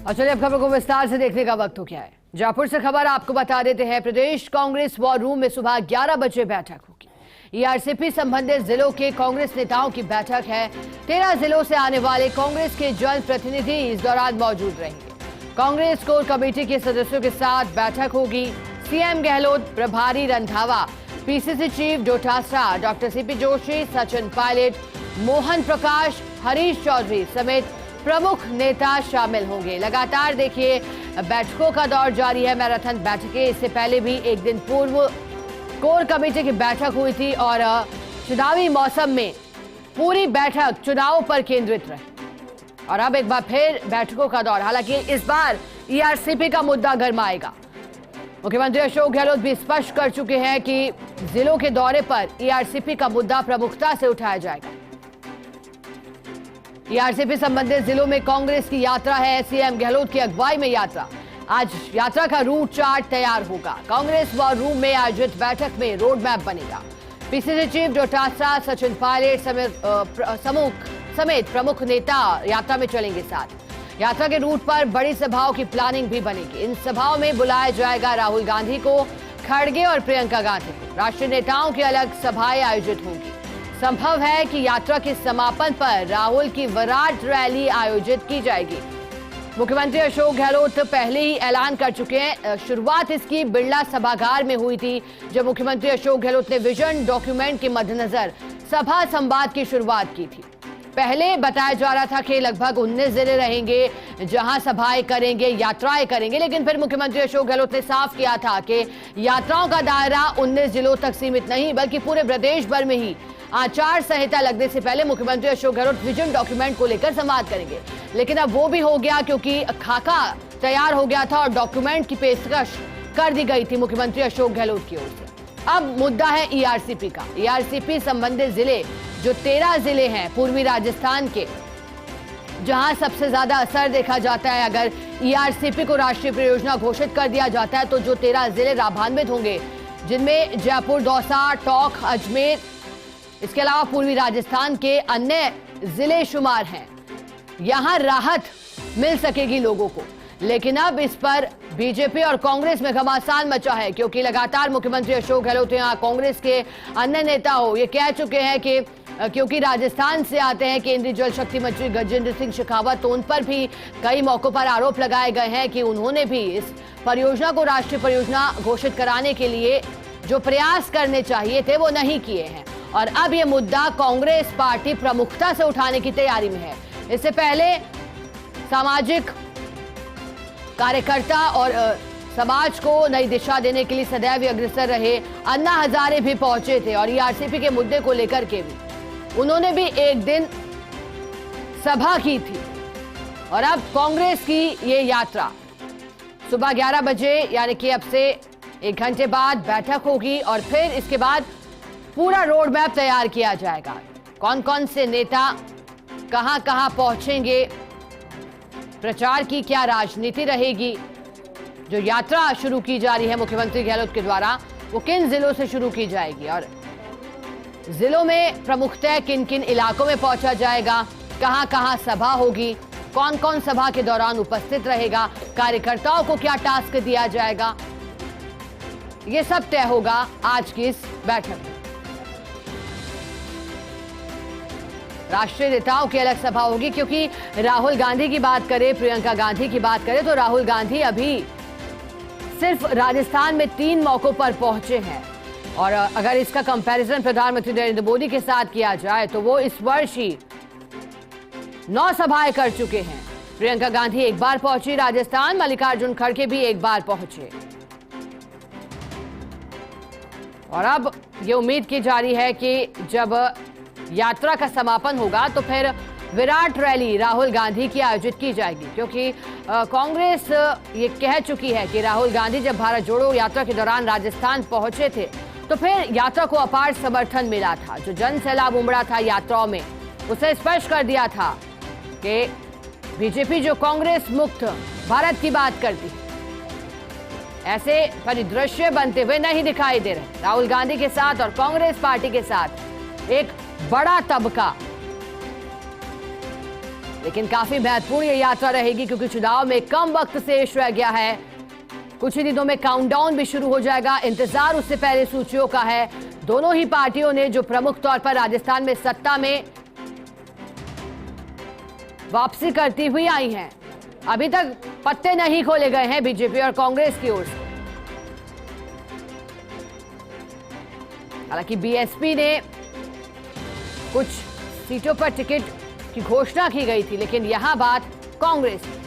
और चलिए अब खबर को विस्तार से देखने का वक्त हो गया है। जयपुर से खबर आपको बता देते हैं, प्रदेश कांग्रेस वॉर रूम में सुबह 11 बजे बैठक होगी। ईआरसीपी संबंधित जिलों के कांग्रेस नेताओं की बैठक है। 13 जिलों से आने वाले कांग्रेस के जन प्रतिनिधि इस दौरान मौजूद रहेंगे। कांग्रेस कोर कमेटी के सदस्यों के साथ बैठक होगी। सीएम गहलोत, प्रभारी Randhawa, PCC chief Dotasra, doctor CP Joshi, Sachin Pilot, Mohan Prakash, Harish Chaudhary समेत प्रमुख नेता शामिल होंगे। लगातार देखिए बैठकों का दौर जारी है, मैराथन बैठकें। इससे पहले भी एक दिन पूर्व कोर कमेटी की बैठक हुई थी और चुनावी मौसम में पूरी बैठक चुनाव पर केंद्रित रही और अब एक बार फिर बैठकों का दौर। हालांकि इस बार ईआरसीपी का मुद्दा गरमाएगा। मुख्यमंत्री अशोक गहलोत भी स्पष्ट कर चुके हैं कि जिलों के दौरे पर ईआरसीपी का मुद्दा प्रमुखता से उठाया जाएगा। ईआरसीपी संबंधित जिलों में कांग्रेस की यात्रा है। सीएम गहलोत की अगुवाई में यात्रा। आज यात्रा का रूट चार्ट तैयार होगा। कांग्रेस वॉर रूम में आयोजित बैठक में रोड मैप बनेगा। पीसीसी चीफ डोटासरा, सचिन पायलट समेत प्रमुख नेता यात्रा में चलेंगे साथ। यात्रा के रूट पर बड़ी सभाओं की प्लानिंग भी बनेगी। इन सभाओं में बुलाया जाएगा राहुल गांधी को, खड़गे और प्रियंका गांधी को। राष्ट्रीय नेताओं की अलग सभाएं आयोजित होंगी। संभव है कि यात्रा के समापन पर राहुल की विराट रैली आयोजित की जाएगी। मुख्यमंत्री अशोक गहलोत पहले ही ऐलान कर चुके हैं। शुरुआत इसकी बिरला सभागार में हुई थी, जब मुख्यमंत्री अशोक गहलोत ने विजन डॉक्यूमेंट के मद्देनजर सभा संवाद की शुरुआत की थी। पहले बताया जा रहा था कि लगभग 19 जिले रहेंगे जहां सभाएं करेंगे, यात्राएं करेंगे, लेकिन फिर मुख्यमंत्री अशोक गहलोत ने साफ किया था कि यात्राओं का दायरा 19 जिलों तक सीमित नहीं बल्कि पूरे प्रदेश भर में ही। आचार संहिता लगने से पहले मुख्यमंत्री अशोक गहलोत विजन डॉक्यूमेंट को लेकर संवाद करेंगे, लेकिन अब वो भी हो गया क्योंकि खाका तैयार हो गया था और डॉक्यूमेंट की पेशकश कर दी गई थी मुख्यमंत्री अशोक गहलोत की ओर से। अब मुद्दा है ईआरसीपी का। ईआरसीपी संबंधित जिले जो 13 जिले हैं पूर्वी राजस्थान के, जहां सबसे ज्यादा असर देखा जाता है। अगर ईआरसीपी को राष्ट्रीय परियोजना घोषित कर दिया जाता है तो जो 13 जिले लाभान्वित होंगे, जिनमें जयपुर, दौसा, टोंक, अजमेर, इसके अलावा पूर्वी राजस्थान के अन्य जिले शुमार हैं। यहां राहत मिल सकेगी लोगों को, लेकिन अब इस पर बीजेपी और कांग्रेस में घमासान मचा है क्योंकि लगातार मुख्यमंत्री अशोक गहलोत यहां कांग्रेस के अन्य नेता ये कह चुके हैं कि क्योंकि राजस्थान से आते हैं केंद्रीय जल शक्ति मंत्री गजेंद्र सिंह शेखावत, तो उन पर भी कई मौकों पर आरोप लगाए गए हैं कि उन्होंने भी इस परियोजना को राष्ट्रीय परियोजना घोषित कराने के लिए जो प्रयास करने चाहिए थे वो नहीं किए हैं। और अब ये मुद्दा कांग्रेस पार्टी प्रमुखता से उठाने की तैयारी में है। इससे पहले सामाजिक कार्यकर्ता और समाज को नई दिशा देने के लिए सदैव अग्रसर रहे अन्ना हजारे भी पहुंचे थे और ईआरसीपी के मुद्दे को लेकर के भी उन्होंने भी एक दिन सभा की थी। और अब कांग्रेस की ये यात्रा सुबह 11 बजे यानी कि अब से 1 घंटे बाद बैठक होगी और फिर इसके बाद पूरा रोड मैप तैयार किया जाएगा। कौन कौन से नेता कहां कहां पहुंचेंगे, प्रचार की क्या राजनीति रहेगी, जो यात्रा शुरू की जा रही है मुख्यमंत्री गहलोत के द्वारा वो किन जिलों से शुरू की जाएगी और जिलों में प्रमुखतः किन किन इलाकों में पहुंचा जाएगा, कहां कहां सभा होगी, कौन कौन सभा के दौरान उपस्थित रहेगा, कार्यकर्ताओं को क्या टास्क दिया जाएगा, ये सब तय होगा आज की इस बैठक में। राष्ट्रीय नेताओं की अलग सभा होगी क्योंकि राहुल गांधी की बात करें, प्रियंका गांधी की बात करें तो राहुल गांधी अभी सिर्फ राजस्थान में 3 मौकों पर पहुंचे हैं और अगर इसका कंपैरिजन प्रधानमंत्री नरेंद्र मोदी के साथ किया जाए तो वो इस वर्ष ही 9 सभाएं कर चुके हैं। प्रियंका गांधी एक बार पहुंची राजस्थान, मल्लिकार्जुन खड़गे भी एक बार पहुंचे और अब ये उम्मीद की जा रही है कि जब यात्रा का समापन होगा तो फिर विराट रैली राहुल गांधी की आयोजित की जाएगी क्योंकि कांग्रेस ये कह चुकी है कि राहुल गांधी जब भारत जोड़ो यात्रा के दौरान राजस्थान पहुंचे थे तो फिर यात्रा को अपार समर्थन मिला था। जो जन सैलाब उमड़ा था यात्राओं में, उसे स्पष्ट कर दिया था कि बीजेपी जो कांग्रेस मुक्त भारत की बात करती है, ऐसे परिदृश्य बनते हुए नहीं दिखाई दे रहे। राहुल गांधी के साथ और कांग्रेस पार्टी के साथ एक बड़ा तबका लेकिन काफी महत्वपूर्ण ये यात्रा रहेगी क्योंकि चुनाव में कम वक्त शेष रह गया है। कुछ ही दिनों में काउंटडाउन भी शुरू हो जाएगा। इंतजार उससे पहले सूचियों का है। दोनों ही पार्टियों ने जो प्रमुख तौर पर राजस्थान में सत्ता में वापसी करती हुई आई हैं, अभी तक पत्ते नहीं खोले गए हैं बीजेपी और कांग्रेस की ओर से। हालांकि बीएसपी ने कुछ सीटों पर टिकट की घोषणा की गई थी, लेकिन यहां बात कांग्रेस की।